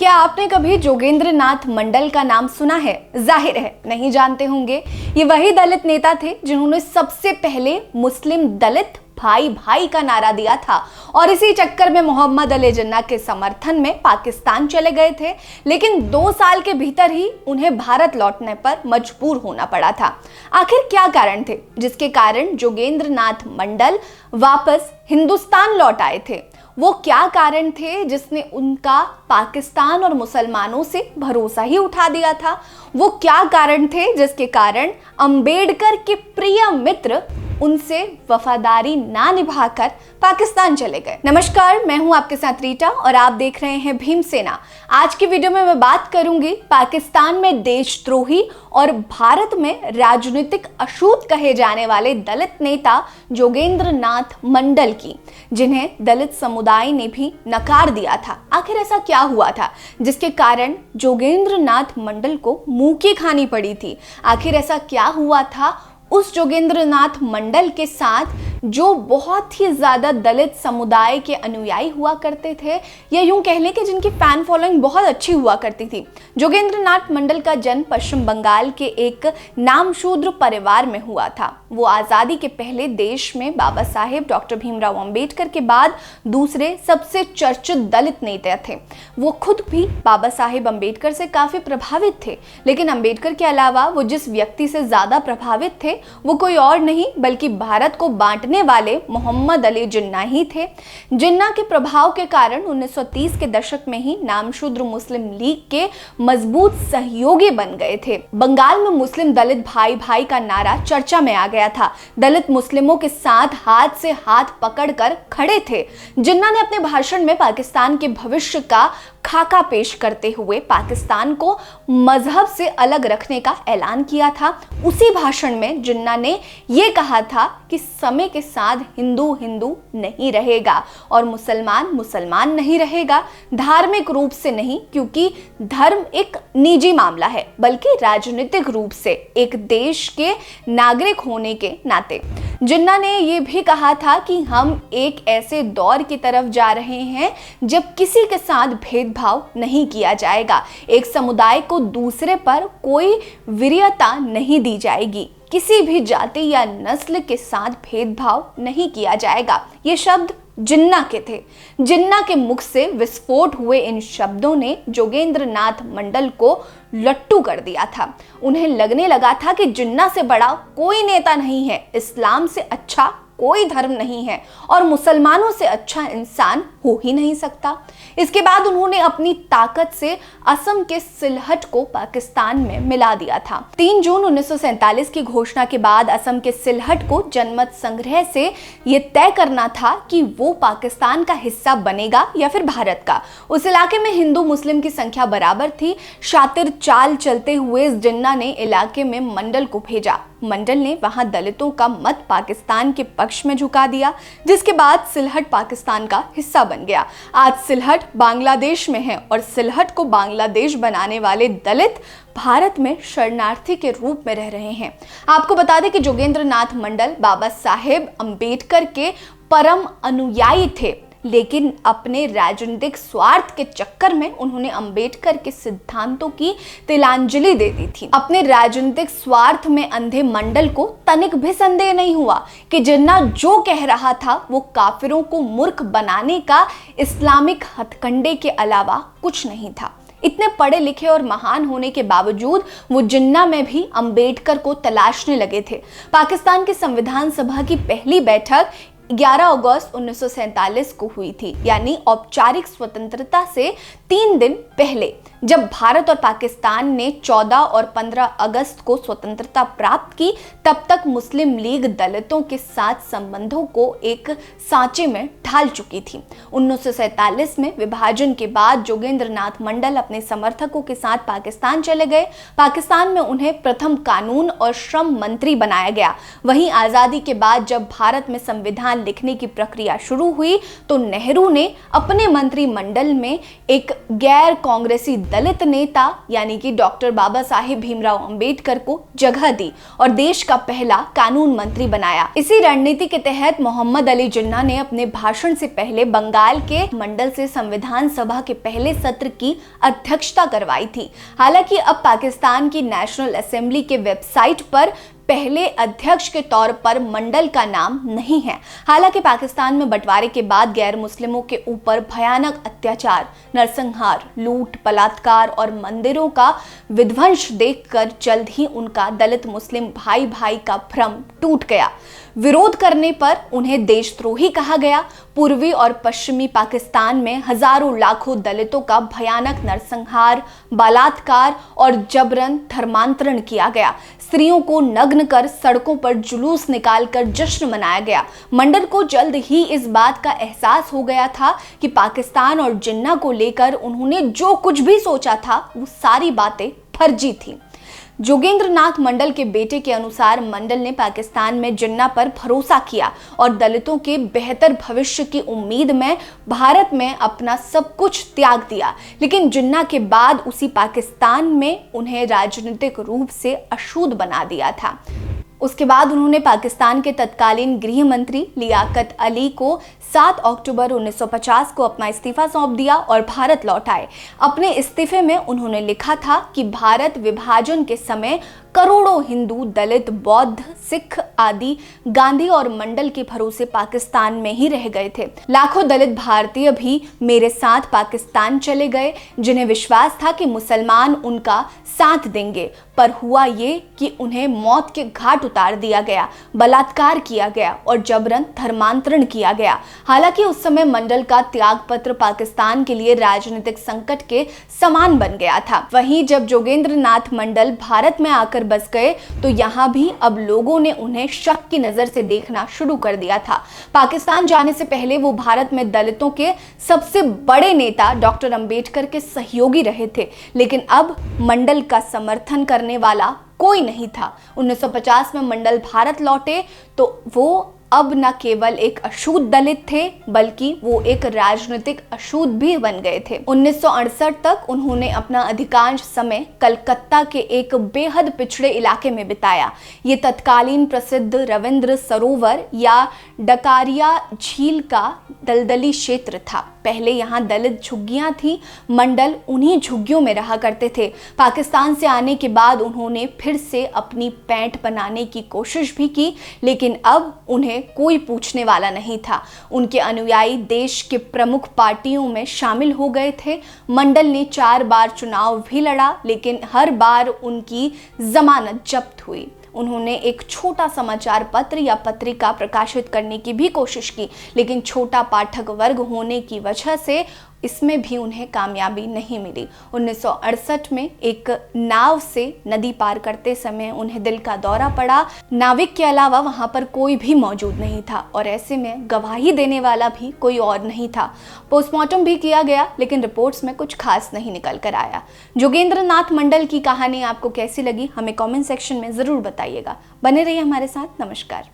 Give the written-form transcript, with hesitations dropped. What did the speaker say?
क्या आपने कभी जोगेंद्र नाथ मंडल का नाम सुना है? जाहिर है नहीं जानते होंगे। ये वही दलित नेता थे जिन्होंने सबसे पहले मुस्लिम दलित भाई भाई का नारा दिया था और इसी चक्कर में मोहम्मद अली जिन्ना के समर्थन में पाकिस्तान चले गए थे, लेकिन 2 साल के भीतर ही उन्हें भारत लौटने पर मजबूर होना पड़ा था। आखिर क्या कारण थे जिसके कारण जोगेंद्र नाथ मंडल वापस हिंदुस्तान लौट आए थे? वो क्या कारण थे जिसने उनका पाकिस्तान और मुसलमानों से भरोसा ही उठा दिया था? वो क्या कारण थे जिसके कारण अंबेडकर के प्रिय मित्र उनसे वफादारी ना निभाकर पाकिस्तान चले गए? नमस्कार, मैं हूं आपके साथ रीटा और आप देख रहे हैं भीमसेना। आज की वीडियो में मैं बात करूंगी पाकिस्तान में देशद्रोही और भारत में राजनीतिक अछूत कहे जाने वाले दलित नेता जोगेंद्र नाथ मंडल की, जिन्हें दलित समुदाय ने भी नकार दिया था। आखिर ऐसा क्या हुआ था जिसके कारण जोगेंद्र नाथ मंडल को मुंह की खानी पड़ी थी? आखिर ऐसा क्या हुआ था उस जोगेंद्र नाथ मंडल के साथ जो बहुत ही ज्यादा दलित समुदाय के अनुयायी हुआ करते थे, या यूं कह लें कि जिनकी फैन फॉलोइंग बहुत अच्छी हुआ करती थी? जोगेंद्र नाथ मंडल का जन्म पश्चिम बंगाल के एक नामशूद्र परिवार में हुआ था। वो आज़ादी के पहले देश में बाबा साहेब डॉक्टर भीमराव अंबेडकर के बाद दूसरे सबसे चर्चित दलित नेता थे। वो खुद भी बाबा साहेब अंबेडकर से काफी प्रभावित थे, लेकिन अंबेडकर के अलावा वो जिस व्यक्ति से ज्यादा प्रभावित थे वो कोई और नहीं बल्कि भारत को बांटने वाले मोहम्मद अली जिन्ना ही थे। जिन्ना के प्रभाव के कारण 1930 के दशक में ही नामशूद्र मुस्लिम लीग के मजबूत सहयोगी बन गए थे। बंगाल में मुस्लिम दलित भाई भाई का नारा चर्चा में आ गया था। दलित मुस्लिमों के साथ हाथ से हाथ पकड़कर खड़े थे। जिन्ना ने अपने भाषण में पाकिस्तान के भविष्य का खाका पेश करते हुए पाकिस्तान को मजहब से अलग रखने का ऐलान किया था। उसी भाषण में जिन्ना ने यह कहा था कि समय के साथ हिंदू हिंदू नहीं रहेगा और मुसलमान मुसलमान नहीं रहेगा, धार्मिक रूप से नहीं, क्योंकि धर्म एक निजी मामला है, बल्कि राजनीतिक रूप से एक देश के नागरिक होने के नाते। जिन्ना ने यह भी कहा था कि हम एक ऐसे दौर की तरफ जा रहे हैं जब किसी के साथ भेदभाव नहीं किया जाएगा, एक समुदाय को दूसरे पर कोई वरीयता नहीं दी जाएगी, किसी भी जाति या नस्ल के साथ भेदभाव नहीं किया जाएगा। ये शब्द जिन्ना के थे। जिन्ना के मुख से विस्फोट हुए इन शब्दों ने जोगेंद्र नाथ मंडल को लट्टू कर दिया था। उन्हें लगने लगा था कि जिन्ना से बड़ा कोई नेता नहीं है, इस्लाम से अच्छा कोई धर्म नहीं है और मुसलमानों से अच्छा इंसान हो ही नहीं सकता। इसके बाद उन्होंने अपनी ताकत से असम के सिलहट को पाकिस्तान में मिला दिया था। 3 जून 1947 की घोषणा के बाद असम के सिलहट को जनमत संग्रह से ये तय करना था कि वो पाकिस्तान का हिस्सा बनेगा या फिर भारत का। उस इलाके में हिंदू मुस्लिम की संख्या बराबर थी। शातिर चाल चलते हुए जिन्ना ने इलाके में मंडल को भेजा। मंडल ने वहां दलितों का मत पाकिस्तान के पक्ष में झुका दिया, जिसके बाद सिलहट पाकिस्तान का हिस्सा बन गया। आज सिलहट बांग्लादेश में है और सिलहट को बांग्लादेश बनाने वाले दलित भारत में शरणार्थी के रूप में रह रहे हैं। आपको बता दें कि जोगेंद्र नाथ मंडल बाबा साहेब अंबेडकर के परम अनुयायी थे, लेकिन अपने राजनीतिक स्वार्थ के चक्कर में उन्होंने अंबेडकर के सिद्धांतों की तिलांजलि दे दी थी। अपने राजनीतिक स्वार्थ में अंधे मंडल को तनिक भी संदेह नहीं हुआ कि जिन्ना जो कह रहा था वो काफिरों को मूर्ख बनाने का इस्लामिक हथकंडे के अलावा कुछ नहीं था। इतने पढ़े लिखे और महान होने के बावजूद वो जिन्ना में भी अंबेडकर को तलाशने लगे थे। पाकिस्तान के संविधान सभा की पहली बैठक 11 अगस्त 1947 को हुई थी, यानी औपचारिक स्वतंत्रता से 3 दिन पहले। जब भारत और पाकिस्तान ने 14 और 15 अगस्त को स्वतंत्रता प्राप्त की, तब तक मुस्लिम लीग दलितों के साथ संबंधों को एक सांचे में ढाल चुकी थी। 1947 में विभाजन के बाद जोगेंद्र नाथ मंडल अपने समर्थकों के साथ पाकिस्तान चले गए। पाकिस्तान में उन्हें प्रथम कानून और श्रम मंत्री बनाया गया। वहीं आज़ादी के बाद जब भारत में संविधान लिखने की प्रक्रिया शुरू हुई तो नेहरू ने अपने मंत्रिमंडल में एक गैर कांग्रेसी दलित नेता यानी कि डॉक्टर बाबा साहेब भीमराव अंबेडकर को जगह दी और देश का पहला कानून मंत्री बनाया। इसी रणनीति के तहत मोहम्मद अली जिन्ना ने अपने भाषण से पहले बंगाल के मंडल से संविधान सभा के पहले सत्र की अध्यक्षता करवाई थी। हालांकि अब पाकिस्तान की नेशनल असेंबली के वेबसाइट पर पहले अध्यक्ष के तौर पर मंडल का नाम नहीं है। हालांकि पाकिस्तान में बंटवारे के बाद गैर मुस्लिमों के ऊपर भयानक अत्याचार, नरसंहार, लूट, बलात्कार और मंदिरों का विध्वंस देखकर जल्द ही उनका दलित मुस्लिम भाई भाई का भ्रम टूट गया। विरोध करने पर उन्हें देशद्रोही कहा गया। पूर्वी और पश्चिमी पाकिस्तान में हजारों लाखों दलितों का भयानक नरसंहार, बलात्कार और जबरन धर्मांतरण किया गया। स्त्रियों को नग्न कर सड़कों पर जुलूस निकालकर जश्न मनाया गया। मंडल को जल्द ही इस बात का एहसास हो गया था कि पाकिस्तान और जिन्ना को लेकर उन्होंने जो कुछ भी सोचा था वो सारी बातें फर्जी थी। जोगेंद्र नाथ मंडल के बेटे के अनुसार मंडल ने पाकिस्तान में जिन्ना पर भरोसा किया और दलितों के बेहतर भविष्य की उम्मीद में भारत में अपना सब कुछ त्याग दिया। लेकिन जिन्ना के बाद उसी पाकिस्तान में उन्हें राजनीतिक रूप से अशुद्ध बना दिया था। उसके बाद उन्होंने पाकिस्तान के तत्कालीन गृह मंत्री लियाकत अली को 7 अक्टूबर 1950 को अपना इस्तीफा सौंप दिया और भारत लौट आए। अपने इस्तीफे में उन्होंने लिखा था कि भारत विभाजन के समय करोड़ों हिंदू, दलित, बौद्ध, सिख आदि गांधी और मंडल के भरोसे पाकिस्तान में ही रह गए थे। लाखों दलित भारतीय भी मेरे साथ पाकिस्तान चले गए, जिन्हें विश्वास था कि मुसलमान उनका साथ देंगे, पर हुआ ये कि उन्हें मौत के घाट उतार दिया गया, बलात्कार किया गया और जबरन धर्मांतरण किया गया। हालांकि उस समय मंडल का त्यागपत्र पाकिस्तान के लिए राजनीतिक संकट के समान बन गया था। वहीं जब जोगेंद्र नाथ मंडल भारत में आकर बस गए तो यहाँ भी अब लोगों ने उन्हें शक की नजर से देखना शुरू कर दिया था। पाकिस्तान जाने से पहले वो भारत में दलितों के सबसे बड़े नेता डॉक्टर अंबेडकर के सहयोगी रहे थे, लेकिन अब मंडल का समर्थन करने वाला कोई नहीं था। 1950 में मंडल भारत लौटे तो वो अब न केवल एक अशुद्ध दलित थे बल्कि वो एक राजनीतिक अशुद्ध भी बन गए थे। 1968 तक उन्होंने अपना अधिकांश समय कलकत्ता के एक बेहद पिछड़े इलाके में बिताया। ये तत्कालीन प्रसिद्ध रविंद्र सरोवर या डकारिया झील का दलदली क्षेत्र था। पहले यहाँ दलित झुग्गियां थी। मंडल उन्हीं झुग्गियों में रहा करते थे। पाकिस्तान से आने के बाद उन्होंने फिर से अपनी पैंट बनाने की कोशिश भी की, लेकिन अब उन्हें कोई पूछने वाला नहीं था। उनके अनुयायी देश के प्रमुख पार्टियों में शामिल हो गए थे। मंडल ने 4 बार चुनाव भी लड़ा, लेकिन हर बार उनकी जमानत जब्त हुई। उन्होंने एक छोटा समाचार पत्र या पत्रिका प्रकाशित करने की भी कोशिश की, लेकिन छोटा पाठक वर्ग होने की वजह से इसमें भी उन्हें कामयाबी नहीं मिली। 1968 में एक नाव से नदी पार करते समय उन्हें दिल का दौरा पड़ा। नाविक के अलावा वहां पर कोई भी मौजूद नहीं था और ऐसे में गवाही देने वाला भी कोई और नहीं था। पोस्टमार्टम भी किया गया, लेकिन रिपोर्ट्स में कुछ खास नहीं निकल कर आया। जोगेंद्र नाथ मंडल की कहानी आपको कैसी लगी हमें कमेंट सेक्शन में जरूर बताइएगा। बने रहिए हमारे साथ। नमस्कार।